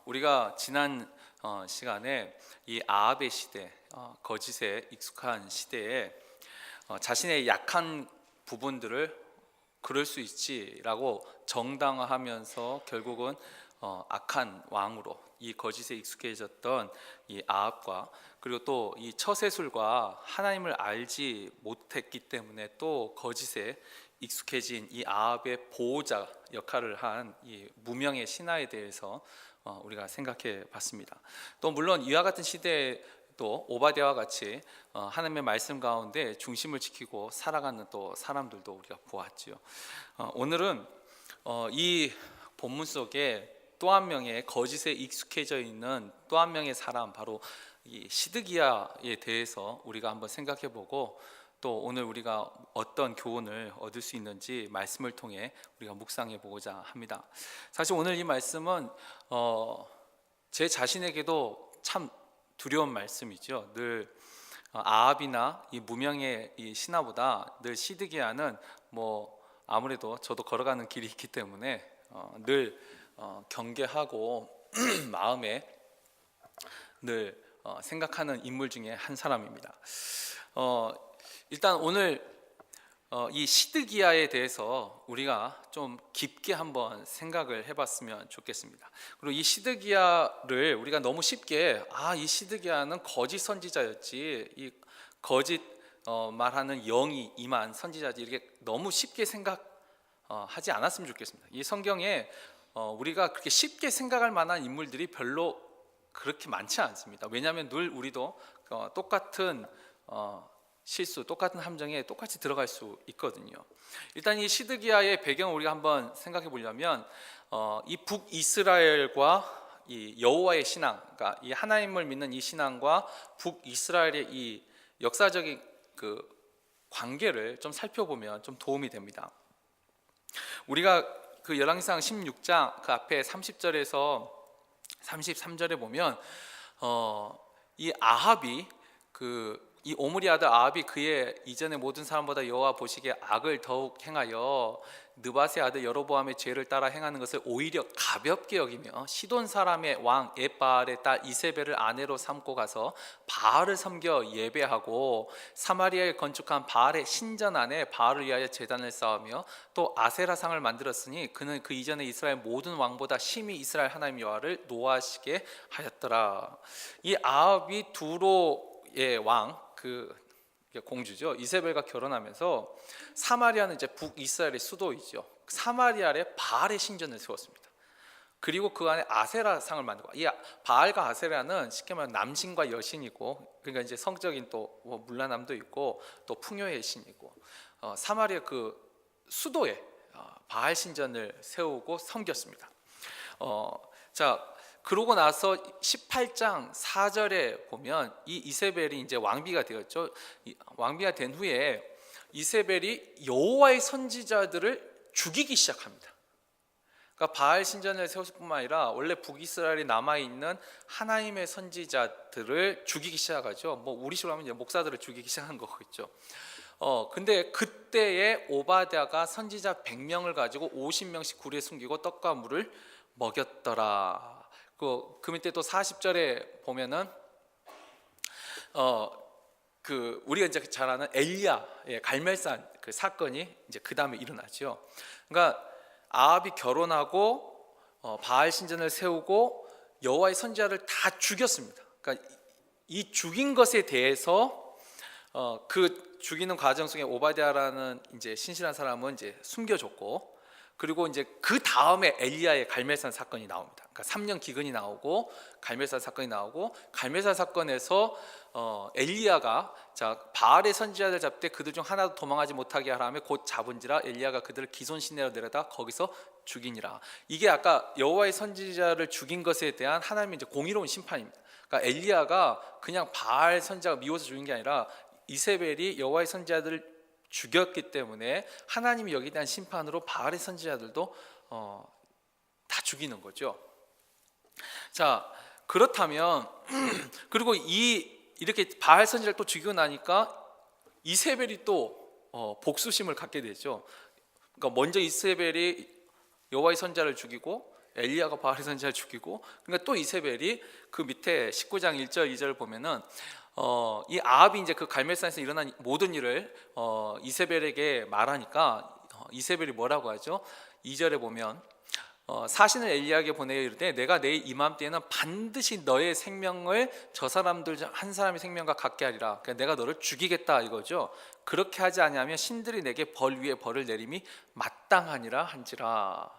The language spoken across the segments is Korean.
우리가 지난 시간에 이 아합의 시대, 거짓에 익숙한 시대에 자신의 약한 부분들을 그럴 수 있지라고 정당화하면서 결국은 악한 왕으로 이 거짓에 익숙해졌던 이 아합과, 그리고 또 이 처세술과 하나님을 알지 못했기 때문에 또 거짓에 익숙해진 이 아합의 보호자 역할을 한 이 무명의 신하에 대해서 우리가 생각해 봤습니다. 또 물론 이와 같은 시대에 또 오바댜와 같이 하나님의 말씀 가운데 중심을 지키고 살아가는 또 사람들도 우리가 보았지요. 오늘은 이 본문 속에 또 한 명의 거짓에 익숙해져 있는 또 한 명의 사람, 바로 이 시드기야에 대해서 우리가 한번 생각해 보고, 또 오늘 우리가 어떤 교훈을 얻을 수 있는지 말씀을 통해 우리가 묵상해 보고자 합니다. 사실 오늘 이 말씀은 제 자신에게도 참 두려운 말씀이죠. 늘 아합이나 이 무명의 이 신하보다 늘 시드기야는 아무래도 저도 걸어가는 길이 있기 때문에 늘 경계하고 마음에 늘 생각하는 인물 중에 한 사람입니다. 일단 오늘 이 시드기야에 대해서 우리가 좀 깊게 한번 생각을 해봤으면 좋겠습니다. 그리고 이 시드기야를 우리가 너무 쉽게 이 시드기야는 거짓 선지자였지, 이 거짓 말하는 영이 임한 선지자지, 이렇게 너무 쉽게 생각하지 않았으면 좋겠습니다. 이 성경에 우리가 그렇게 쉽게 생각할 만한 인물들이 별로 그렇게 많지 않습니다. 왜냐하면 늘 우리도 똑같은 실수, 똑같은 함정에 똑같이 들어갈 수 있거든요. 일단 이 시드기야의 배경을 우리가 한번 생각해 보려면 이 북이스라엘과 이 여호와의 신앙, 그러니까 이 하나님을 믿는 이 신앙과 북이스라엘의 이 역사적인 그 관계를 좀 살펴보면 좀 도움이 됩니다. 우리가 그 열왕기상 16장 그 앞에 30절에서 33절에 보면 이 아합이 이 오므리 아들 아합이 그의 이전의 모든 사람보다 여호와 보시기에 악을 더욱 행하여 느밧의 아들 여로보암의 죄를 따라 행하는 것을 오히려 가볍게 여기며 시돈 사람의 왕 엣바알의 딸 이세벨을 아내로 삼고 가서 바알을 섬겨 예배하고 사마리아에 건축한 바알의 신전 안에 바알을 위하여 제단을 쌓으며 또 아세라상을 만들었으니 그는 그 이전에 이스라엘 모든 왕보다 심히 이스라엘 하나님 여호와를 노하시게 하였더라. 이 아합이 두로의 왕, 공주죠. 이세벨과 결혼하면서 사마리아는 이제 북이스라엘의 수도이죠. 사마리아에 바알의 신전을 세웠습니다. 그리고 그 안에 아세라상을 만들고, 이 바알과 아세라는 쉽게 말하면 남신과 여신이고, 그러니까 이제 성적인 또 문란함도 있고 또 풍요의 신이고, 사마리아 그 수도에 바알 신전을 세우고 섬겼습니다. 그러고 나서 18장 4절에 보면 이 이세벨이 이제 왕비가 되었죠. 왕비가 된 후에 이세벨이 여호와의 선지자들을 죽이기 시작합니다. 그러니까 바알 신전을 세웠을 뿐만 아니라 원래 북이스라엘에 남아 있는 하나님의 선지자들을 죽이기 시작하죠. 우리식으로 하면 이제 목사들을 죽이기 시작한 거겠죠. 근데 그때에 오바댜가 선지자 100명을 가지고 50명씩 굴에 숨기고 떡과 물을 먹였더라. 그 밑에 또 40절에 보면은 우리가 이제 잘 아는 엘리야의 갈멜산 그 사건이 이제 그 다음에 일어나죠. 그러니까 아합이 결혼하고 바알 신전을 세우고 여호와의 선지자를 다 죽였습니다. 그러니까 이 죽인 것에 대해서 그 죽이는 과정 속에 오바댜라는 이제 신실한 사람은 이제 숨겨줬고, 그리고 이제 그 다음에 엘리야의 갈멜산 사건이 나옵니다. 그러니까 3년 기근이 나오고 갈멜산 사건이 나오고, 갈멜산 사건에서 엘리야가 바알의 선지자들 잡을 때 그들 중 하나도 도망하지 못하게 하라며 곧 잡은지라 엘리야가 그들을 기손 시내로 내려다 거기서 죽이니라. 이게 아까 여호와의 선지자를 죽인 것에 대한 하나님의 이제 공의로운 심판입니다. 그러니까 엘리야가 그냥 바알 선지자가 미워서 죽인 게 아니라 이세벨이 여호와의 선지자들을 죽였기 때문에 하나님이 여기에 대한 심판으로 바알의 선지자들도 다 죽이는 거죠. 그렇다면 그리고 이렇게 바알 선지자를 또 죽이고 나니까 이세벨이 또 복수심을 갖게 되죠. 그러니까 먼저 이세벨이 여호와의 선지자를 죽이고 엘리야가 바알의 선지자를 죽이고, 그러니까 또 이세벨이 그 밑에 19장 1절 2절을 보면은 이 아합이 이제 그 갈멜산에서 일어난 모든 일을 이세벨에게 말하니까 이세벨이 뭐라고 하죠? 2절에 보면 사신을 엘리야에게 보내어 이르되 내가 내일 이맘때에는 반드시 너의 생명을 저 사람들 중 한 사람의 생명과 같게 하리라. 그러니까 내가 너를 죽이겠다 이거죠. 그렇게 하지 아니하면 신들이 내게 벌 위에 벌을 내림이 마땅하니라 한지라.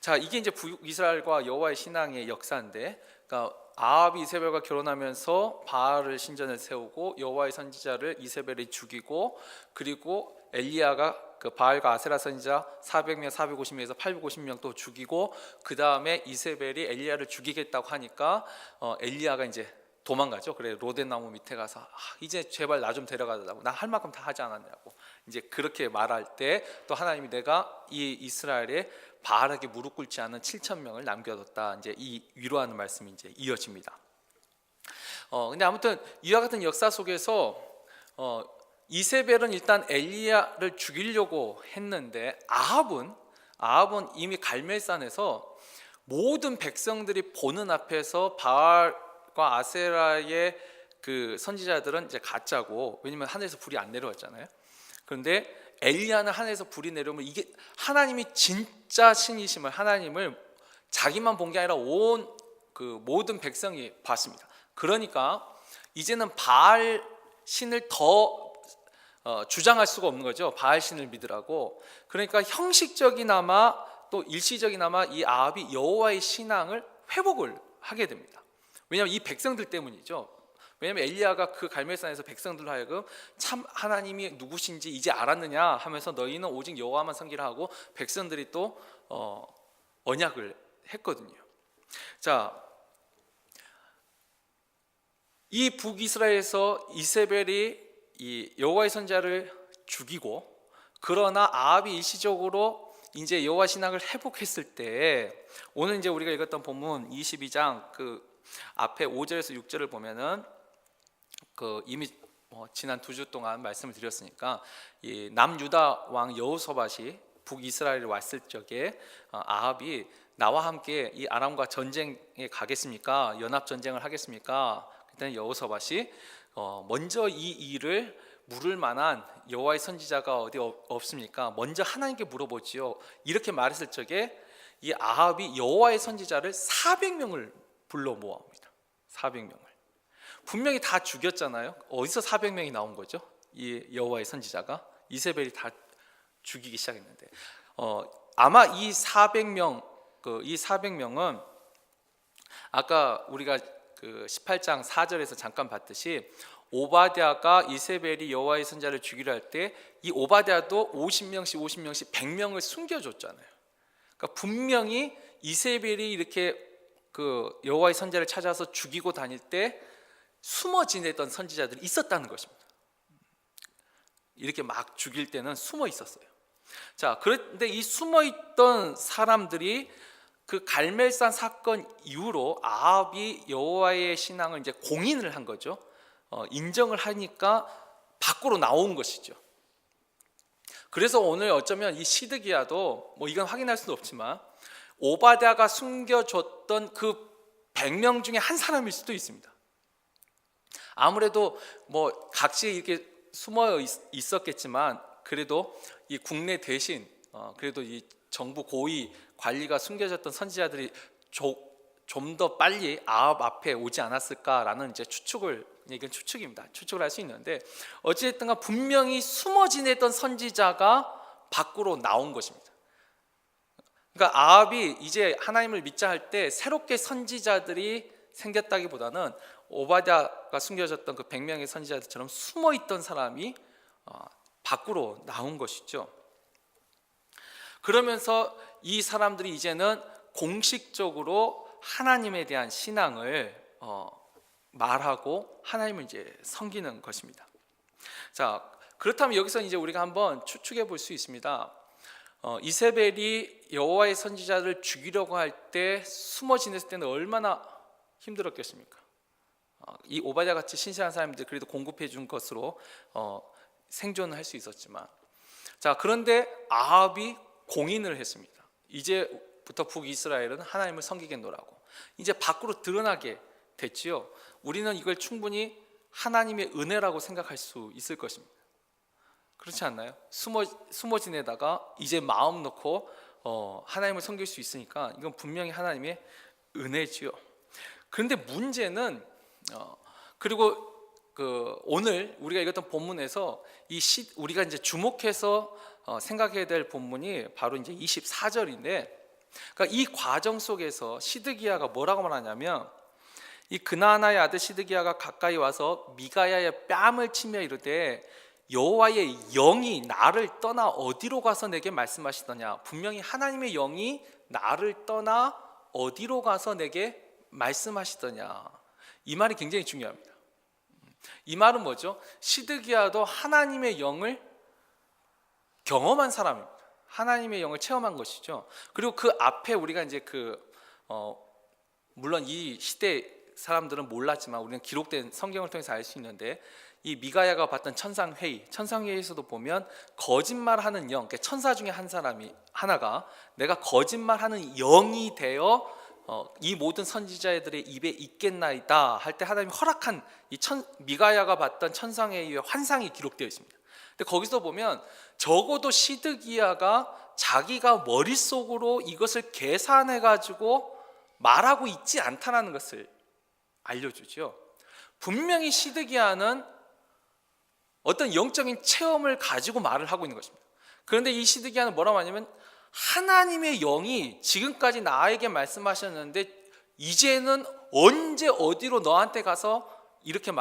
자, 이게 이제 북이스라엘과 여호와의 신앙의 역사인데, 그러니까 아합이 이세벨과 결혼하면서 바알을 신전을 세우고 여호와의 선지자를 이세벨이 죽이고, 그리고 엘리야가 그 바알과 아세라 선지자 400명, 450명에서 850명 또 죽이고, 그 다음에 이세벨이 엘리야를 죽이겠다고 하니까 엘리야가 이제 도망가죠. 그래 로덴 나무 밑에 가서 이제 제발 나 좀 데려가달라고, 나 할 만큼 다 하지 않았냐고 이제 그렇게 말할 때 또 하나님이 내가 이 이스라엘에 바알에게 무릎 꿇지 않은 7,000명을 남겨뒀다, 이제 이 위로하는 말씀이 이제 이어집니다. 근데 아무튼 이와 같은 역사 속에서 이세벨은 일단 엘리야를 죽이려고 했는데 아합은 이미 갈멜산에서 모든 백성들이 보는 앞에서 바알과 아세라의 그 선지자들은 이제 가짜고, 왜냐면 하늘에서 불이 안 내려왔잖아요. 그런데 엘리야는 하늘에서 불이 내려오면 이게 하나님이 진짜 신이심을, 하나님을 자기만 본 게 아니라 온 그 모든 백성이 봤습니다. 그러니까 이제는 바알 신을 더 주장할 수가 없는 거죠. 바알 신을 믿으라고. 그러니까 형식적이나마 또 일시적이나마 이 아합이 여호와의 신앙을 회복을 하게 됩니다. 왜냐하면 이 백성들 때문이죠. 왜냐하면 엘리야가 그 갈멜산에서 백성들로 하여금 참 하나님이 누구신지 이제 알았느냐 하면서 너희는 오직 여호와만 섬기라 하고 백성들이 또 언약을 했거든요. 자, 이 북이스라엘에서 이세벨이 이 여호와의 선지자를 죽이고, 그러나 아합이 일시적으로 이제 여호와 신앙을 회복했을 때, 오늘 이제 우리가 읽었던 본문 22장 그 앞에 5절에서 6절을 보면은 그 이미 지난 2주 동안 말씀을 드렸으니까 이 남유다 왕 여호사밧이 북이스라엘에 왔을 적에 아합이 나와 함께 이 아람과 전쟁에 가겠습니까? 연합 전쟁을 하겠습니까? 그때 여호사밧이 먼저 이 일을 물을 만한 여호와의 선지자가 어디 없습니까? 먼저 하나님께 물어보지요. 이렇게 말했을 적에 이 아합이 여호와의 선지자를 400명을 불러 모아옵니다. 400명을. 분명히 다 죽였잖아요. 어디서 400명이 나온 거죠? 이 여호와의 선지자가 이세벨이 다 죽이기 시작했는데 아마 이 400명은 아까 우리가 그 18장 4절에서 잠깐 봤듯이 오바댜가 이세벨이 여호와의 선지자를 죽이려 할 때 이 오바댜도 50명씩 100명을 숨겨줬잖아요. 그러니까 분명히 이세벨이 이렇게 그 여호와의 선지자를 찾아서 죽이고 다닐 때 숨어 지내던 선지자들이 있었다는 것입니다. 이렇게 막 죽일 때는 숨어 있었어요. 자, 그런데 이 숨어 있던 사람들이 그 갈멜산 사건 이후로 아합이 여호와의 신앙을 이제 공인을 한 거죠. 인정을 하니까 밖으로 나온 것이죠. 그래서 오늘 어쩌면 이 시드기야도 뭐 이건 확인할 수는 없지만 오바댜가 숨겨줬던 그 100명 중에 한 사람일 수도 있습니다. 아무래도 뭐 각지 이렇게 숨어 있었겠지만 그래도 이 국내 대신 그래도 이 정부 고위 관리가 숨겨졌던 선지자들이 좀 더 빨리 아합 앞에 오지 않았을까라는 이제 이건 추측입니다. 추측을 할 수 있는데 어찌됐든가 분명히 숨어 지냈던 선지자가 밖으로 나온 것입니다. 그러니까 아합이 이제 하나님을 믿자 할 때 새롭게 선지자들이 생겼다기보다는 오바댜가 숨겨졌던 그 100명의 선지자들처럼 숨어 있던 사람이 밖으로 나온 것이죠. 그러면서 이 사람들이 이제는 공식적으로 하나님에 대한 신앙을 말하고 하나님을 이제 섬기는 것입니다. 자, 그렇다면 여기서 이제 우리가 한번 추측해 볼 수 있습니다. 이세벨이 여호와의 선지자를 죽이려고 할 때 숨어 지냈을 때는 얼마나 힘들었겠습니까? 이 오바댜 같이 신실한 사람들 그래도 공급해 준 것으로 생존을 할 수 있었지만, 자, 그런데 아합이 공인을 했습니다. 이제 부터 북이스라엘은 하나님을 섬기겠노라고 이제 밖으로 드러나게 됐지요. 우리는 이걸 충분히 하나님의 은혜라고 생각할 수 있을 것입니다. 그렇지 않나요? 숨어 지내다가 이제 마음 놓고 하나님을 섬길 수 있으니까 이건 분명히 하나님의 은혜지요. 그런데 문제는 그리고 오늘 우리가 읽었던 본문에서 우리가 이제 주목해서 생각해야 될 본문이 바로 이제 24절인데, 그러니까 이 과정 속에서 시드기야가 뭐라고 말하냐면, 이 그나아나의 아들 시드기야가 가까이 와서 미가야의 뺨을 치며 이르되 여호와의 영이 나를 떠나 어디로 가서 내게 말씀하시더냐. 분명히 하나님의 영이 나를 떠나 어디로 가서 내게 말씀하시더냐. 이 말이 굉장히 중요합니다. 이 말은 뭐죠? 시드기야도 하나님의 영을 경험한 사람입니다. 하나님의 영을 체험한 것이죠. 그리고 그 앞에 우리가 이제 물론 이 시대 사람들은 몰랐지만 우리는 기록된 성경을 통해서 알 수 있는데, 이 미가야가 봤던 천상회의에서도 보면 거짓말하는 영, 그러니까 천사 중에 하나가 내가 거짓말하는 영이 되어 이 모든 선지자들의 입에 있겠나이다 할 때 하나님이 허락한 미가야가 봤던 천상회의의 환상이 기록되어 있습니다. 근데 거기서 보면 적어도 시드기야가 자기가 머릿속으로 이것을 계산해 가지고 말하고 있지 않다라는 것을 알려주죠. 분명히 시드기야는 어떤 영적인 체험을 가지고 말을 하고 있는 것입니다. 그런데 이 시드기야는 뭐라고 하냐면, 하나님의 영이 지금까지 나에게 말씀하셨는데 이제는 언제 어디로 너한테 가서 이렇게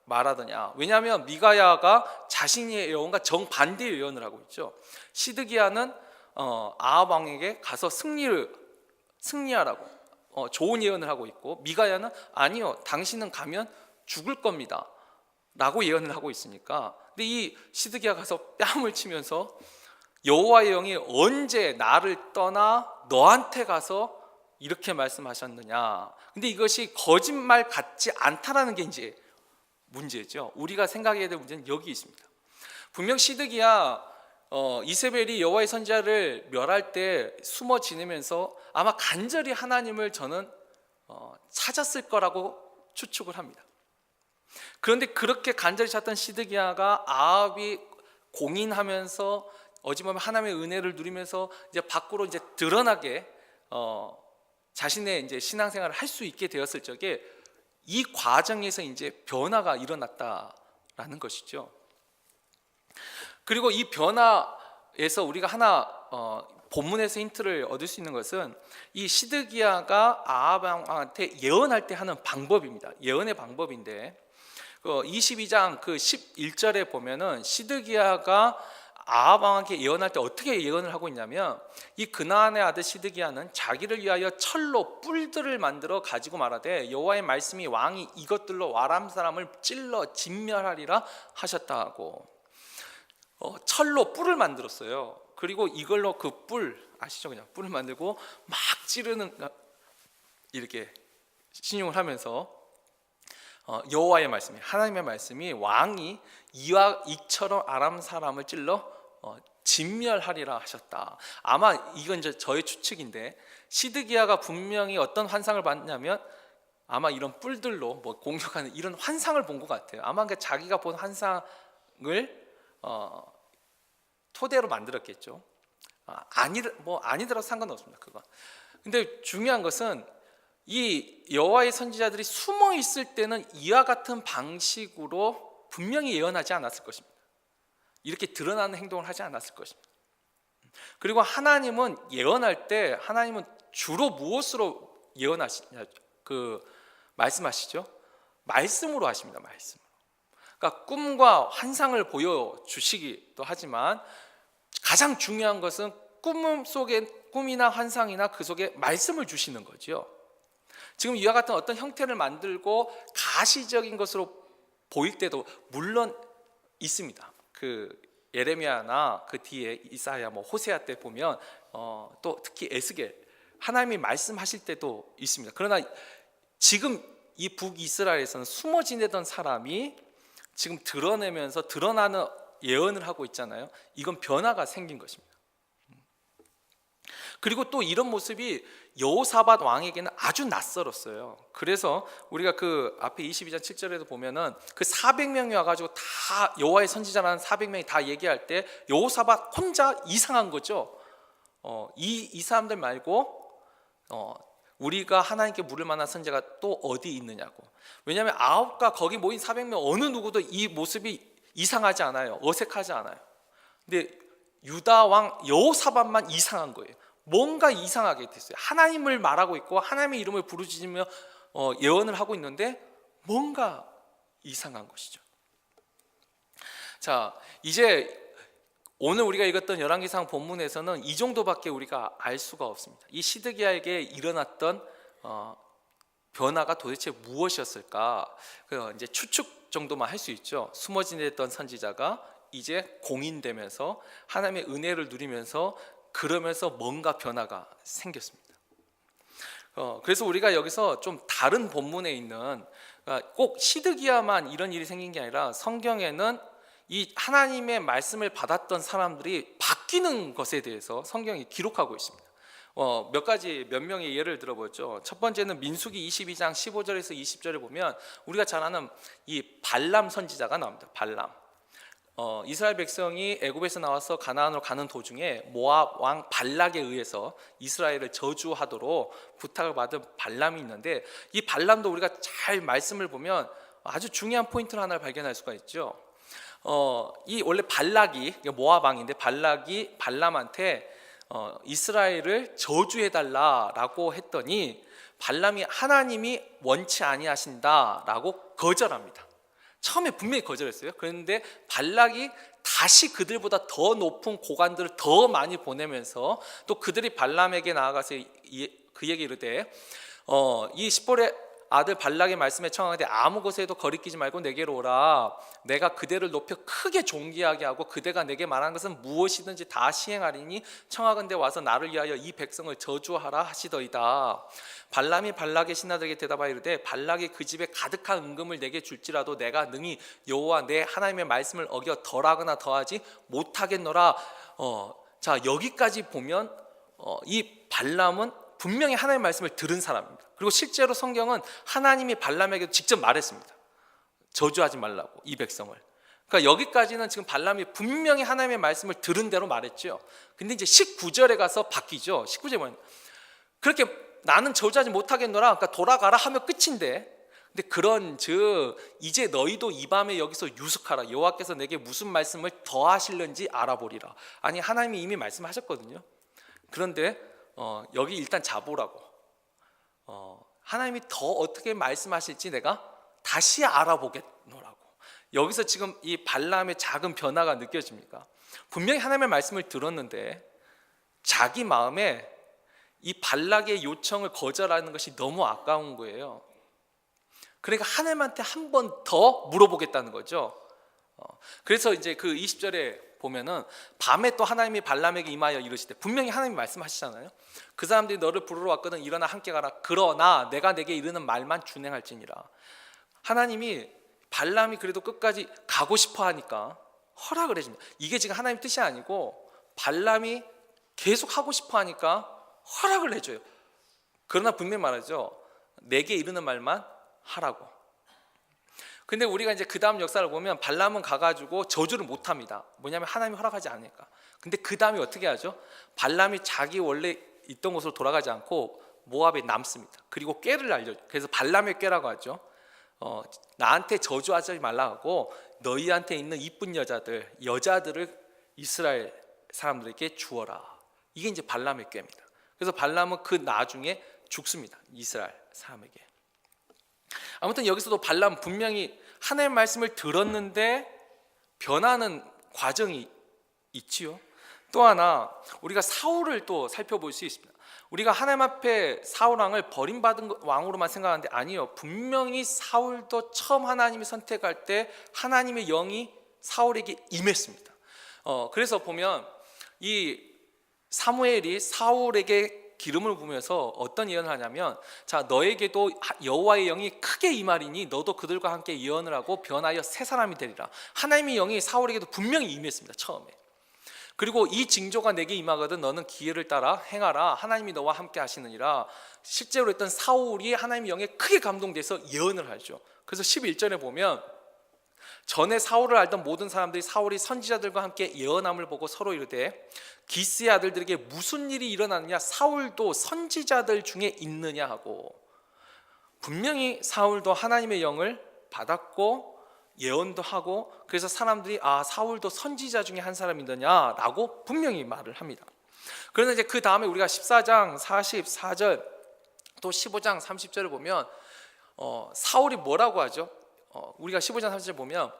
말하더냐. 왜냐하면 미가야가 자신의 예언과 정반대의 예언을 하고 있죠. 시드기야는 아합 왕에게 가서 승리하라고 좋은 예언을 하고 있고, 미가야는 아니요, 당신은 가면 죽을 겁니다 라고 예언을 하고 있으니까. 근데 이 시드기야가 가서 뺨을 치면서 여호와의 영이 언제 나를 떠나 너한테 가서 이렇게 말씀하셨느냐. 근데 이것이 거짓말 같지 않다라는 게 이제 문제죠. 우리가 생각해야 될 문제는 여기 있습니다. 분명 시드기야 이세벨이 여호와의 선지자를 멸할 때 숨어 지내면서 아마 간절히 하나님을 저는 찾았을 거라고 추측을 합니다. 그런데 그렇게 간절히 찾던 시드기야가 아합이 공인하면서 어찌보면 하나님의 은혜를 누리면서 이제 밖으로 이제 드러나게 자신의 이제 신앙생활을 할 수 있게 되었을 적에 이 과정에서 이제 변화가 일어났다라는 것이죠. 그리고 이 변화에서 우리가 하나 본문에서 힌트를 얻을 수 있는 것은 이 시드기야가 아합 왕한테 예언할 때 하는 방법입니다. 예언의 방법인데 22장 11절에 보면은 시드기야가 아합 왕에게 예언할 때 어떻게 예언을 하고 있냐면, 이 그나안의 아들 시드기야는 자기를 위하여 철로 뿔들을 만들어 가지고 말하되 여호와의 말씀이 왕이 이것들로 아람 사람을 찔러 진멸하리라 하셨다고. 철로 뿔을 만들었어요. 그리고 이걸로 그 뿔 아시죠? 그냥 뿔을 만들고 막 찌르는, 이렇게 신용을 하면서 여호와의 말씀이, 하나님의 말씀이 왕이 이와 이처럼 아람 사람을 찔러 진멸하리라 하셨다. 아마 이건 이제 저의 추측인데, 시드기야가 분명히 어떤 환상을 봤냐면 아마 이런 뿔들로 공격하는 이런 환상을 본 것 같아요. 아마 자기가 본 환상을 토대로 만들었겠죠. 아니더라도 상관없습니다. 그거. 근데 중요한 것은 이 여호와의 선지자들이 숨어 있을 때는 이와 같은 방식으로 분명히 예언하지 않았을 것입니다. 이렇게 드러나는 행동을 하지 않았을 것입니다. 그리고 하나님은 예언할 때 하나님은 주로 무엇으로 말씀하시죠? 말씀으로 하십니다. 말씀으로. 그러니까 꿈과 환상을 보여주시기도 하지만 가장 중요한 것은 꿈 속에, 꿈이나 환상이나 그 속에 말씀을 주시는 거죠. 지금 이와 같은 어떤 형태를 만들고 가시적인 것으로 보일 때도 물론 있습니다. 예레미야나 그 뒤에 이사야, 호세아 때 보면 또 특히 에스겔 하나님이 말씀하실 때도 있습니다. 그러나 지금 이 북이스라엘에서는 숨어 지내던 사람이 지금 드러나는 예언을 하고 있잖아요. 이건 변화가 생긴 것입니다. 그리고 또 이런 모습이 여호사밧 왕에게는 아주 낯설었어요. 그래서 우리가 그 앞에 22장 7절에도 보면은 그 400명이 와가지고 다 여호와의 선지자라는 400명이 다 얘기할 때 여호사밧 혼자 이상한 거죠. 이 사람들 말고 우리가 하나님께 물을 만한 선지자가 또 어디 있느냐고. 왜냐하면 아합과 거기 모인 400명 어느 누구도 이 모습이 이상하지 않아요. 어색하지 않아요. 근데 유다 왕 여호사밧만 이상한 거예요. 뭔가 이상하게 됐어요. 하나님을 말하고 있고 하나님의 이름을 부르짖으며 예언을 하고 있는데 뭔가 이상한 것이죠. 자, 이제 오늘 우리가 읽었던 열왕기상 본문에서는 이 정도밖에 우리가 알 수가 없습니다. 이 시드기야에게 일어났던 변화가 도대체 무엇이었을까? 이제 추측 정도만 할 수 있죠. 숨어 지냈던 선지자가 이제 공인되면서 하나님의 은혜를 누리면서 그러면서 뭔가 변화가 생겼습니다. 그래서 우리가 여기서 좀 다른 본문에 있는, 꼭 시드기야만 이런 일이 생긴 게 아니라 성경에는 이 하나님의 말씀을 받았던 사람들이 바뀌는 것에 대해서 성경이 기록하고 있습니다. 몇 명의 예를 들어보죠. 첫 번째는 민수기 22장 15절에서 20절에 보면 우리가 잘 아는 이 발람 선지자가 나옵니다. 발람. 이스라엘 백성이 애굽에서 나와서 가나안으로 가는 도중에 모압 왕 발락에 의해서 이스라엘을 저주하도록 부탁을 받은 발람이 있는데, 이 발람도 우리가 잘 말씀을 보면 아주 중요한 포인트를 하나를 발견할 수가 있죠. 이 원래 발락이 모압 왕인데 발락이 발람한테 이스라엘을 저주해달라라고 했더니 발람이 하나님이 원치 아니하신다라고 거절합니다. 처음에 분명히 거절했어요. 그런데 발락이 다시 그들보다 더 높은 고관들을 더 많이 보내면서 또 그들이 발람에게 나아가서 그 얘기 이르되 이 십볼의 아들 발락의 말씀에 청하되 아무 곳에도 거리끼지 말고 내게로 오라. 내가 그대를 높여 크게 존귀하게 하고 그대가 내게 말한 것은 무엇이든지 다 시행하리니 청하건대 와서 나를 위하여 이 백성을 저주하라 하시더이다. 발람이 발락의 신하들에게 대답하여 이르되 발락이 그 집에 가득한 은금을 내게 줄지라도 내가 능히 여호와 내 하나님의 말씀을 어겨 덜하거나 더하지 못하겠노라. 자, 여기까지 보면 이 발람은 분명히 하나님의 말씀을 들은 사람입니다. 그리고 실제로 성경은 하나님이 발람에게 직접 말했습니다. 저주하지 말라고, 이 백성을. 그러니까 여기까지는 지금 발람이 분명히 하나님의 말씀을 들은 대로 말했죠. 근데 이제 19절에 가서 바뀌죠. 19절에 보면 그렇게 나는 저주하지 못하겠노라, 그러니까 돌아가라 하면 끝인데, 근데 그런즉 이제 너희도 이 밤에 여기서 유숙하라. 여호와께서 내게 무슨 말씀을 더 하실는지 알아보리라. 아니, 하나님이 이미 말씀하셨거든요. 그런데 여기 일단 자보라고. 하나님이 더 어떻게 말씀하실지 내가 다시 알아보겠노라고. 여기서 지금 이 발람의 작은 변화가 느껴집니까? 분명히 하나님의 말씀을 들었는데 자기 마음에 이 발락의 요청을 거절하는 것이 너무 아까운 거예요. 그러니까 하나님한테 한 번 더 물어보겠다는 거죠. 그래서 이제 그 20절에 보면은 밤에 또 하나님이 발람에게 임하여 이르시되, 분명히 하나님이 말씀하시잖아요. 그 사람들이 너를 부르러 왔거든 일어나 함께 가라. 그러나 내가 내게 이르는 말만 준행할지니라. 하나님이 발람이 그래도 끝까지 가고 싶어 하니까 허락을 해줍니다. 이게 지금 하나님 뜻이 아니고 발람이 계속 하고 싶어 하니까 허락을 해줘요. 그러나 분명히 말하죠. 내게 이르는 말만 하라고. 근데 우리가 이제 그 다음 역사를 보면 발람은 가가지고 저주를 못합니다. 뭐냐면 하나님이 허락하지 않으니까. 근데 그 다음에 어떻게 하죠? 발람이 자기 원래 있던 곳으로 돌아가지 않고 모압에 남습니다. 그리고 꾀를 알려줘. 그래서 발람의 꾀라고 하죠. 나한테 저주하지 말라 하고 너희한테 있는 이쁜 여자들을 이스라엘 사람들에게 주어라. 이게 이제 발람의 꾀입니다. 그래서 발람은 그 나중에 죽습니다. 이스라엘 사람에게. 아무튼 여기서도 발람 분명히 하나님의 말씀을 들었는데 변하는 과정이 있지요. 또 하나 우리가 사울을 또 살펴볼 수 있습니다. 우리가 하나님 앞에 사울 왕을 버림받은 왕으로만 생각하는데 아니요. 분명히 사울도 처음 하나님이 선택할 때 하나님의 영이 사울에게 임했습니다. 그래서 보면 이 사무엘이 사울에게 기름을 부으면서 어떤 예언을 하냐면, 자, 너에게도 여호와의 영이 크게 임하리니 너도 그들과 함께 예언을 하고 변하여 새 사람이 되리라. 하나님의 영이 사울에게도 분명히 임했습니다. 처음에. 그리고 이 징조가 내게 임하거든 너는 기회를 따라 행하라 하나님이 너와 함께 하시느니라. 실제로 했던 사울이 하나님의 영에 크게 감동돼서 예언을 하죠. 그래서 11절에 보면 전에 사울을 알던 모든 사람들이 사울이 선지자들과 함께 예언함을 보고 서로 이르되 기스의 아들들에게 무슨 일이 일어났느냐 사울도 선지자들 중에 있느냐 하고, 분명히 사울도 하나님의 영을 받았고 예언도 하고 그래서 사람들이 사울도 선지자 중에 한 사람이더냐라고 분명히 말을 합니다. 그런데 이제 그 다음에 우리가 14장 44절 또 15장 30절을 보면 사울이 뭐라고 하죠? 우리가 15장 30절 보면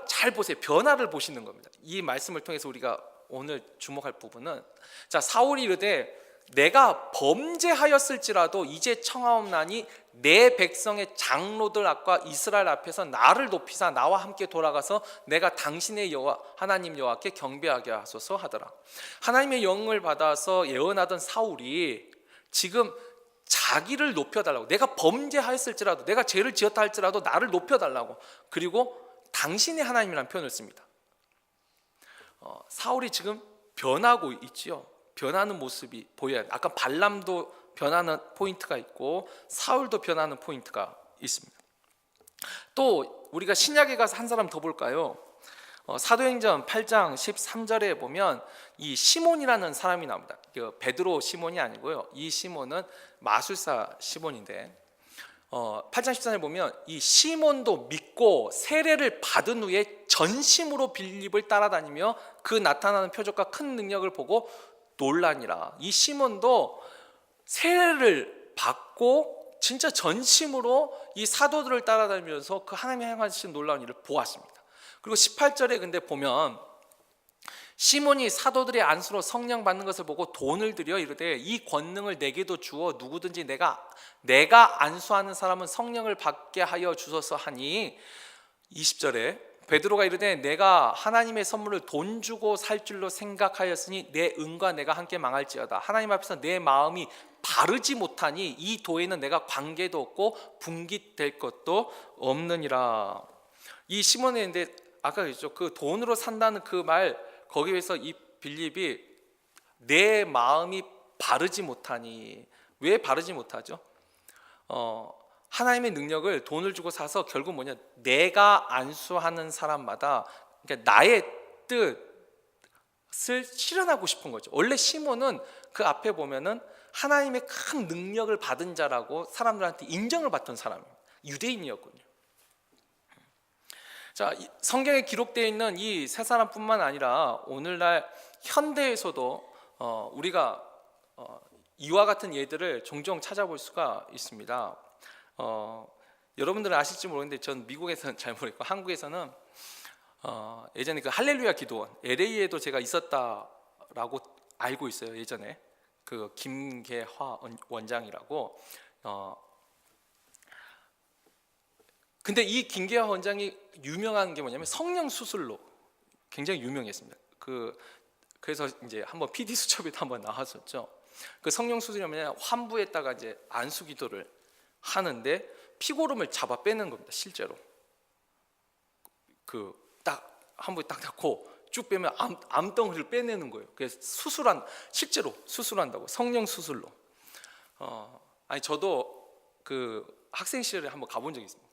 잘 보세요. 변화를 보시는 겁니다. 이 말씀을 통해서 우리가 오늘 주목할 부분은, 자, 사울이 이르되 내가 범죄하였을지라도 이제 청하옵나니 내 백성의 장로들 앞과 이스라엘 앞에서 나를 높이사 나와 함께 돌아가서 내가 당신의 여호와 하나님 여호와께 경배하게 하소서 하더라. 하나님의 영을 받아서 예언하던 사울이 지금 자기를 높여달라고, 내가 범죄하였을지라도 내가 죄를 지었다 할지라도 나를 높여달라고, 그리고 당신의 하나님이라는 표현을 씁니다. 사울이 지금 변하고 있지요. 변하는 모습이 보여야 돼. 아까 발람도 변하는 포인트가 있고 사울도 변하는 포인트가 있습니다. 또 우리가 신약에 가서 한 사람 더 볼까요? 사도행전 8장 13절에 보면 이 시몬이라는 사람이 나옵니다. 베드로 시몬이 아니고요. 이 시몬은 마술사 시몬인데 8장 14절에 보면 이 시몬도 믿고 세례를 받은 후에 전심으로 빌립을 따라다니며 그 나타나는 표적과 큰 능력을 보고 놀라니라. 이 시몬도 세례를 받고 진짜 전심으로 이 사도들을 따라다니면서 그 하나님이 행하신 놀라운 일을 보았습니다. 그리고 18절에 근데 보면 시몬이 사도들의 안수로 성령 받는 것을 보고 돈을 들여 이르되 이 권능을 내게도 주어 누구든지 내가 안수하는 사람은 성령을 받게 하여 주소서 하니, 20절에 베드로가 이르되 내가 하나님의 선물을 돈 주고 살 줄로 생각하였으니 내 은과 내가 함께 망할지어다. 하나님 앞에서 내 마음이 바르지 못하니 이 도에는 내가 관계도 없고 분깃될 것도 없느니라. 이 시몬인데 아까 그랬죠. 그 돈으로 산다는 그 말, 거기에서 이 빌립이 내 마음이 바르지 못하니, 왜 바르지 못하죠? 하나님의 능력을 돈을 주고 사서 결국 뭐냐, 내가 안수하는 사람마다 그러니까 나의 뜻을 실현하고 싶은 거죠. 원래 시몬은 그 앞에 보면은 하나님의 큰 능력을 받은 자라고 사람들한테 인정을 받던 사람이에요. 유대인이었군요. 자, 성경에 기록되어 있는 이 세 사람뿐만 아니라 오늘날 현대에서도 우리가 이와 같은 예들을 종종 찾아볼 수가 있습니다. 여러분들은 아실지 모르겠는데 전 미국에서는 잘 모르겠고 한국에서는 예전에 그 할렐루야 기도원 LA에도 제가 있었다라고 알고 있어요. 예전에 그 김계화 원장이라고. 근데 이 김계화 원장이 유명한 게 뭐냐면 성령 수술로 굉장히 유명했습니다. 그래서 이제 한번 PD 수첩에도 한번 나왔었죠. 그 성령 수술이 뭐냐, 환부에다가 이제 안수 기도를 하는데 피고름을 잡아 빼는 겁니다. 실제로 그 딱 환부에 딱 닫고 쭉 빼면 암덩어리를 빼내는 거예요. 그래서 실제로 수술한다고, 성령 수술로. 아니 저도 그 학생 시절에 한번 가본 적이 있습니다.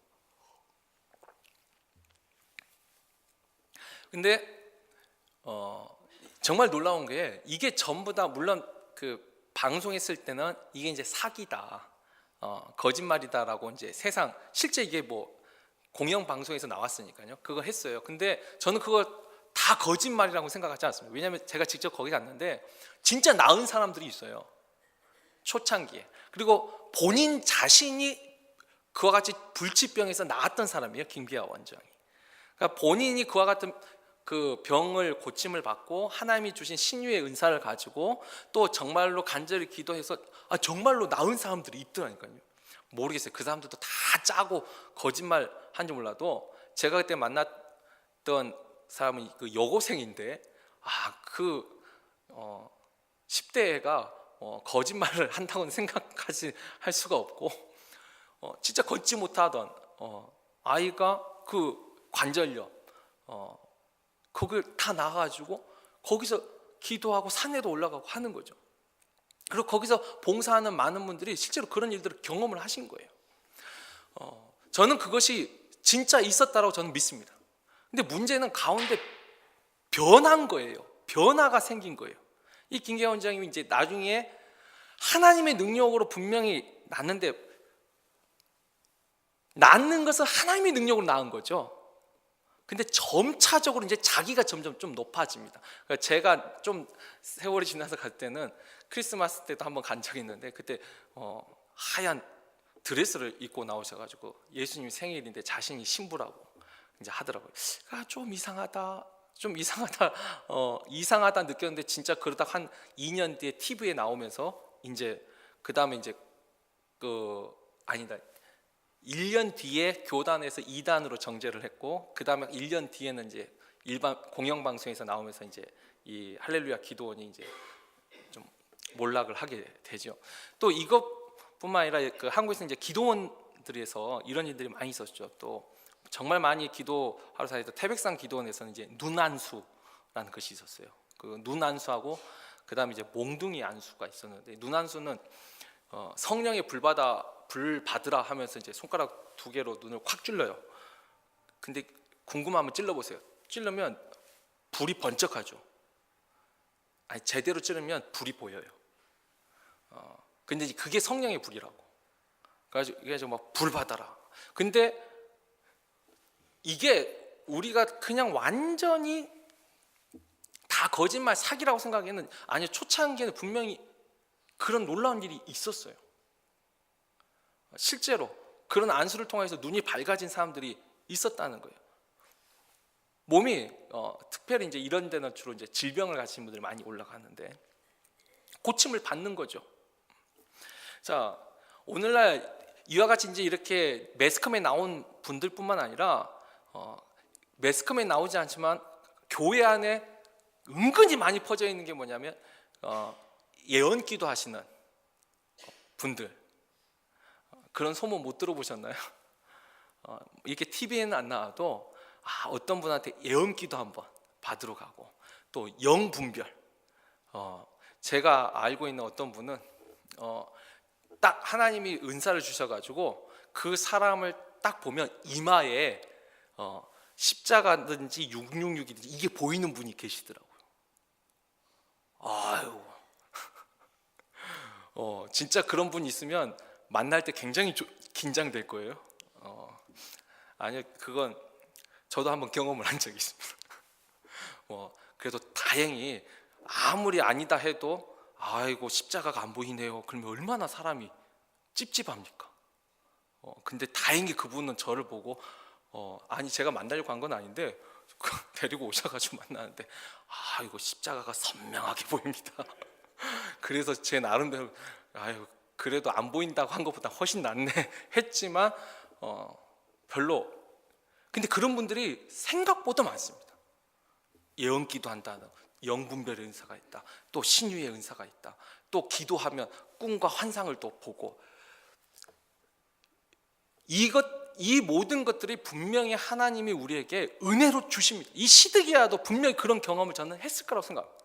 근데 정말 놀라운 게 이게 전부 다, 물론 그 방송했을 때는 이게 이제 사기다, 거짓말이다라고 이제 세상, 실제 이게 뭐 공영 방송에서 나왔으니까요. 그거 했어요. 근데 저는 그거 다 거짓말이라고 생각하지 않습니다. 왜냐하면 제가 직접 거기 갔는데 진짜 나은 사람들이 있어요. 초창기에. 그리고 본인 자신이 그와 같이 불치병에서 나았던 사람이에요. 김기아 원장이. 그러니까 본인이 그와 같은 그 병을 고침을 받고 하나님이 주신 신유의 은사를 가지고 또 정말로 간절히 기도해서 정말로 나은 사람들이 있더라니까요. 모르겠어요. 그 사람들도 다 짜고 거짓말 한지 몰라도 제가 그때 만났던 사람은 그 여고생인데 그 10대 애가 거짓말을 한다고는 생각하지 할 수가 없고 진짜 걷지 못하던 아이가 그 관절염 거길 다 나가가지고 거기서 기도하고 산에도 올라가고 하는 거죠. 그리고 거기서 봉사하는 많은 분들이 실제로 그런 일들을 경험을 하신 거예요. 저는 그것이 진짜 있었다라고 저는 믿습니다. 근데 문제는 가운데 변한 거예요. 변화가 생긴 거예요. 이 김계하 원장님이 이제 나중에 하나님의 능력으로 분명히 낳는데, 낳는 것은 하나님의 능력으로 낳은 거죠. 근데 점차적으로 이제 자기가 점점 좀 높아집니다. 그러니까 제가 좀 세월이 지나서 갈 때는 크리스마스 때도 한번 간 적이 있는데, 그때 하얀 드레스를 입고 나오셔가지고 예수님 생일인데 자신이 신부라고 이제 하더라고요. 좀 이상하다, 이상하다 느꼈는데, 진짜 그러다 한 2년 뒤에 TV에 나오면서 이제 그 다음에 이제 1년 뒤에 교단에서 2단으로 정죄를 했고, 그 다음에 1년 뒤에는 이제 일반 공영방송에서 나오면서 이제 이 할렐루야 기도원이 이제 좀 몰락을 하게 되죠. 또 이것뿐만 아니라 그 한국에서 이제 기도원들에서 이런 일들이 많이 있었죠. 또 정말 많이 기도하러 다니던 태백산 기도원에서는 이제 눈안수라는 것이 있었어요. 그 눈안수하고 그 다음에 이제 몽둥이 안수가 있었는데, 눈안수는 성령의 불 받으라 하면서 이제 손가락 2개로 눈을 확 찔러요. 근데 궁금하면 찔러보세요. 찔르면 불이 번쩍하죠. 아니, 제대로 찌르면 불이 보여요. 근데 그게 성령의 불이라고. 그래가지고 막 불 받아라. 근데 이게 우리가 그냥 완전히 다 거짓말 사기라고 생각하기에는, 아니요, 초창기에는 분명히 그런 놀라운 일이 있었어요. 실제로 그런 안수를 통해서 눈이 밝아진 사람들이 있었다는 거예요. 몸이 특별히 이제 이런 데는 주로 이제 질병을 가진 분들이 많이 올라가는데 고침을 받는 거죠. 자, 오늘날 이와 같이 이제 이렇게 매스컴에 나온 분들뿐만 아니라 매스컴에 나오지 않지만 교회 안에 은근히 많이 퍼져 있는 게 뭐냐면 예언기도 하시는 분들, 그런 소문 못 들어보셨나요? 이렇게 TV에는 안 나와도 어떤 분한테 예언기도 한번 받으러 가고, 또 영분별, 제가 알고 있는 어떤 분은 딱 하나님이 은사를 주셔가지고 그 사람을 딱 보면 이마에 십자가든지 666이든지 이게 보이는 분이 계시더라고요. 아유, 진짜 그런 분이 있으면 만날 때 굉장히 긴장될 거예요. 아니요, 그건 저도 한번 경험을 한 적이 있습니다. 그래도 다행히 아무리 아니다 해도 아이고 십자가가 안 보이네요. 그러면 얼마나 사람이 찝찝합니까? 근데 다행히 그분은 저를 보고 아니 제가 만나려고 한 건 아닌데 데리고 오셔가지고 만나는데 이거 십자가가 선명하게 보입니다. 그래서 제 나름대로 아유 그래도 안 보인다고 한 것보다 훨씬 낫네 했지만 별로. 근데 그런 분들이 생각보다 많습니다. 예언기도 한다는 영분별의 은사가 있다, 또 신유의 은사가 있다, 또 기도하면 꿈과 환상을 또 보고, 이 모든 것들이 분명히 하나님이 우리에게 은혜로 주십니다. 이 시드기야도 분명히 그런 경험을 저는 했을 거라고 생각합니다.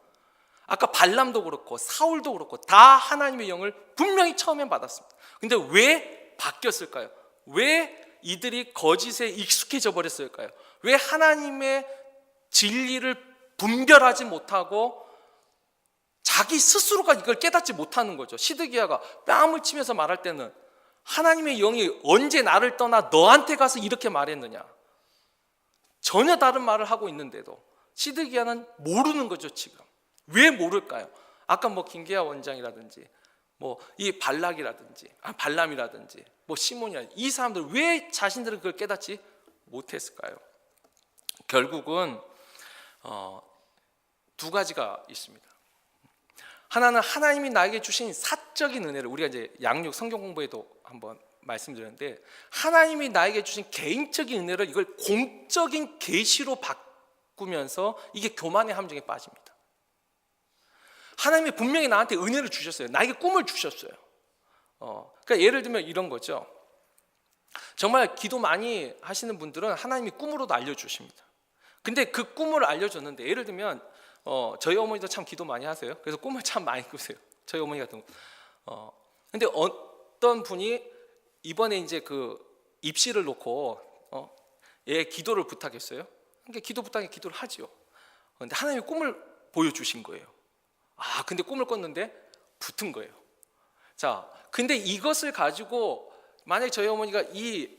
아까 발람도 그렇고 사울도 그렇고 다 하나님의 영을 분명히 처음엔 받았습니다. 근데 왜 바뀌었을까요? 왜 이들이 거짓에 익숙해져 버렸을까요? 왜 하나님의 진리를 분별하지 못하고 자기 스스로가 이걸 깨닫지 못하는 거죠. 시드기야가 뺨을 치면서 말할 때는 하나님의 영이 언제 나를 떠나 너한테 가서 이렇게 말했느냐, 전혀 다른 말을 하고 있는데도 시드기야는 모르는 거죠. 지금 왜 모를까요? 아까 김계하 원장이라든지 이 발람이라든지 시몬이라든지 이 사람들 왜 자신들은 그걸 깨닫지 못했을까요? 결국은 두 가지가 있습니다. 하나는 하나님이 나에게 주신 사적인 은혜를, 우리가 이제 양육 성경 공부에도 한번 말씀드렸는데, 하나님이 나에게 주신 개인적인 은혜를 이걸 공적인 계시로 바꾸면서 이게 교만의 함정에 빠집니다. 하나님이 분명히 나한테 은혜를 주셨어요. 나에게 꿈을 주셨어요. 그러니까 예를 들면 이런 거죠. 정말 기도 많이 하시는 분들은 하나님이 꿈으로도 알려주십니다. 근데 그 꿈을 알려줬는데, 예를 들면 저희 어머니도 참 기도 많이 하세요. 그래서 꿈을 참 많이 꾸세요. 저희 어머니 같은 거. 근데 어떤 분이 이번에 이제 그 입시를 놓고 얘 기도를 부탁했어요. 그러니까 기도 부탁에 기도를 하죠. 근데 하나님이 꿈을 보여주신 거예요. 근데 꿈을 꿨는데 붙은 거예요. 자, 근데 이것을 가지고 만약에 저희 어머니가 이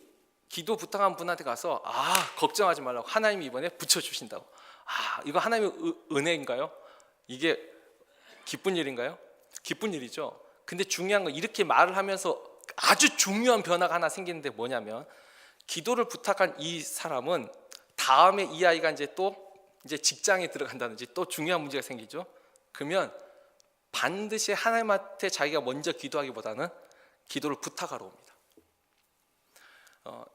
기도 부탁한 분한테 가서 걱정하지 말라고, 하나님이 이번에 붙여주신다고. 이거 하나님의 은혜인가요? 이게 기쁜 일인가요? 기쁜 일이죠. 근데 중요한 건 이렇게 말을 하면서 아주 중요한 변화가 하나 생기는데 뭐냐면, 기도를 부탁한 이 사람은 다음에 이 아이가 이제 직장에 들어간다든지 또 중요한 문제가 생기죠. 그러면 반드시 하나님한테 자기가 먼저 기도하기보다는 기도를 부탁하러 옵니다.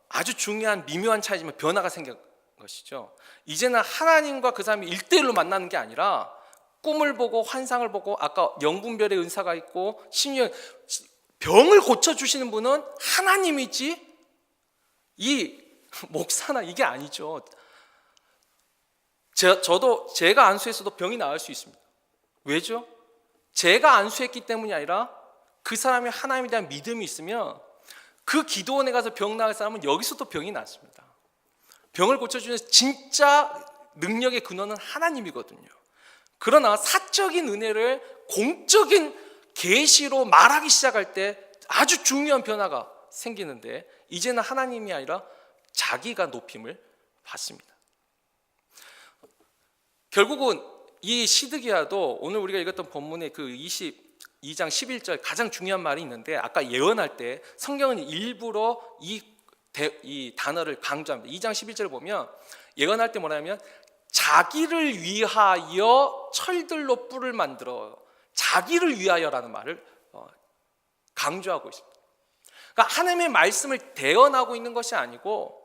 아주 중요한 미묘한 차이지만 변화가 생긴 것이죠. 이제는 하나님과 그 사람이 1대1로 만나는 게 아니라 꿈을 보고 환상을 보고, 아까 영분별의 은사가 있고 심지어 병을 고쳐주시는 분은 하나님이지 이 목사나 이게 아니죠. 저도 제가 안수했어도 병이 나을 수 있습니다. 왜죠? 제가 안수했기 때문이 아니라 그 사람이 하나님에 대한 믿음이 있으면 그 기도원에 가서 병 나을 사람은 여기서도 병이 낫습니다. 병을 고쳐주는 진짜 능력의 근원은 하나님이거든요. 그러나 사적인 은혜를 공적인 계시로 말하기 시작할 때 아주 중요한 변화가 생기는데, 이제는 하나님이 아니라 자기가 높임을 받습니다. 결국은 이 시드기야도 오늘 우리가 읽었던 본문의 그 22장 11절 가장 중요한 말이 있는데, 아까 예언할 때 성경은 일부러 이 단어를 강조합니다. 2장 11절을 보면 예언할 때 뭐냐면, 자기를 위하여 철들로 뿔을 만들어, 자기를 위하여라는 말을 강조하고 있습니다. 그러니까 하나님의 말씀을 대언하고 있는 것이 아니고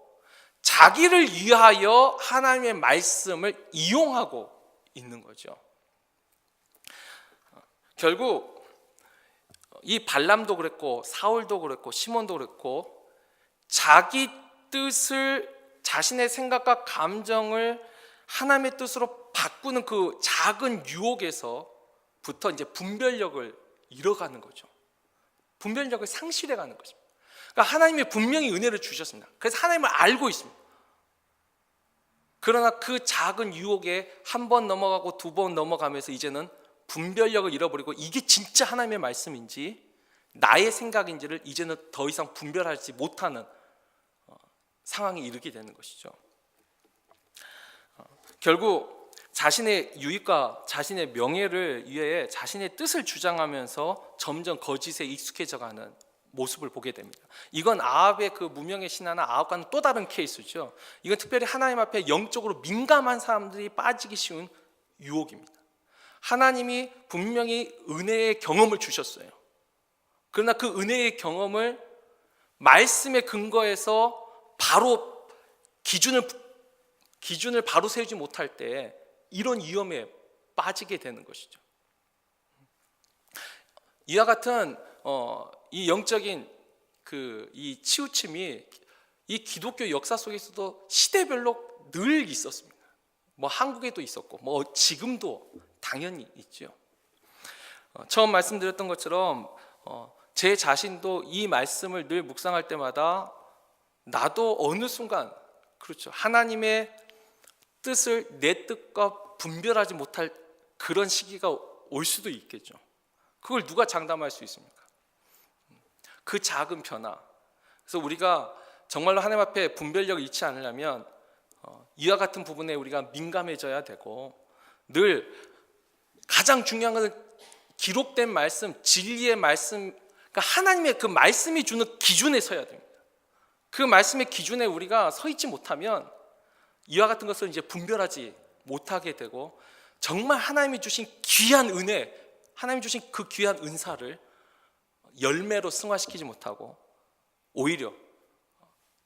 자기를 위하여 하나님의 말씀을 이용하고 있는 거죠. 결국 이 발람도 그랬고 사울도 그랬고 시몬도 그랬고, 자기 뜻을, 자신의 생각과 감정을 하나님의 뜻으로 바꾸는 그 작은 유혹에서부터 이제 분별력을 잃어가는 거죠. 분별력을 상실해가는 것입니다. 그러니까 하나님이 분명히 은혜를 주셨습니다. 그래서 하나님을 알고 있습니다. 그러나 그 작은 유혹에 한 번 넘어가고 두 번 넘어가면서 이제는 분별력을 잃어버리고 이게 진짜 하나님의 말씀인지 나의 생각인지를 이제는 더 이상 분별하지 못하는 상황에 이르게 되는 것이죠. 결국 자신의 유익과 자신의 명예를 위해 자신의 뜻을 주장하면서 점점 거짓에 익숙해져가는 모습을 보게 됩니다. 이건 아합의 그 무명의 신하나 아합과는 또 다른 케이스죠. 이건 특별히 하나님 앞에 영적으로 민감한 사람들이 빠지기 쉬운 유혹입니다. 하나님이 분명히 은혜의 경험을 주셨어요. 그러나 그 은혜의 경험을 말씀의 근거에서 바로 기준을 바로 세우지 못할 때 이런 위험에 빠지게 되는 것이죠. 이와 같은 이 영적인 이 치우침이 이 기독교 역사 속에서도 시대별로 늘 있었습니다. 뭐 한국에도 있었고 뭐 지금도 당연히 있죠. 처음 말씀드렸던 것처럼 제 자신도 이 말씀을 늘 묵상할 때마다 나도 어느 순간, 그렇죠, 하나님의 뜻을 내 뜻과 분별하지 못할 그런 시기가 올 수도 있겠죠. 그걸 누가 장담할 수 있습니까? 그 작은 변화. 그래서 우리가 정말로 하나님 앞에 분별력을 잃지 않으려면 이와 같은 부분에 우리가 민감해져야 되고, 늘 가장 중요한 것은 기록된 말씀, 진리의 말씀, 그러니까 하나님의 그 말씀이 주는 기준에 서야 됩니다. 그 말씀의 기준에 우리가 서 있지 못하면 이와 같은 것을 이제 분별하지 못하게 되고, 정말 하나님이 주신 귀한 은혜, 하나님이 주신 그 귀한 은사를 열매로 승화시키지 못하고 오히려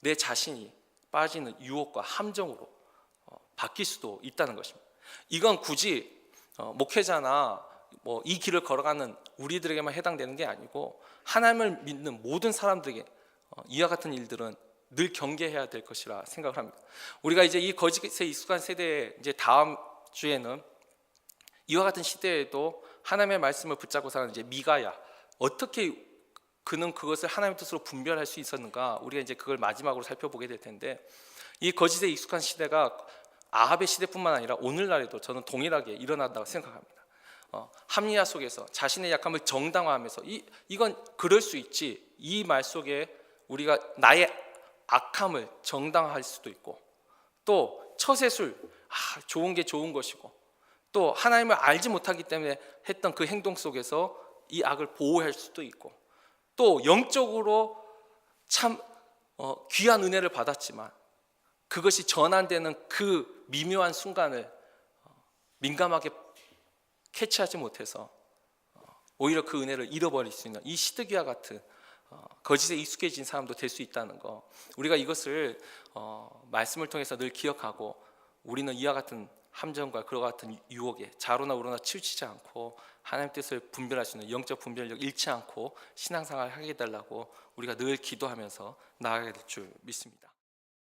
내 자신이 빠지는 유혹과 함정으로 바뀔 수도 있다는 것입니다. 이건 굳이 목회자나 뭐 이 길을 걸어가는 우리들에게만 해당되는 게 아니고 하나님을 믿는 모든 사람들에게 이와 같은 일들은 늘 경계해야 될 것이라 생각을 합니다. 우리가 이제 이 거짓에 익숙한 세대에 이제 다음 주에는 이와 같은 시대에도 하나님의 말씀을 붙잡고 사는 이제 미가야, 어떻게 그는 그것을 하나님의 뜻으로 분별할 수 있었는가, 우리가 이제 그걸 마지막으로 살펴보게 될 텐데, 이 거짓에 익숙한 시대가 아합의 시대뿐만 아니라 오늘날에도 저는 동일하게 일어난다고 생각합니다. 합리화 속에서 자신의 약함을 정당화하면서 이건 그럴 수 있지, 이 말 속에 우리가 나의 악함을 정당화할 수도 있고, 또 처세술, 좋은 게 좋은 것이고, 또 하나님을 알지 못하기 때문에 했던 그 행동 속에서 이 악을 보호할 수도 있고, 또 영적으로 참 귀한 은혜를 받았지만 그것이 전환되는 그 미묘한 순간을 민감하게 캐치하지 못해서 오히려 그 은혜를 잃어버릴 수 있는 이 시드기와 같은 거짓에 익숙해진 사람도 될 수 있다는 거, 우리가 이것을 말씀을 통해서 늘 기억하고, 우리는 이와 같은 함정과 그와 같은 유혹에 좌로나 우로나 치우치지 않고 하나님 뜻을 분별할 수 있는 영적 분별력 잃지 않고 신앙생활을 하게 해달라고 우리가 늘 기도하면서 나아가게 될 줄 믿습니다.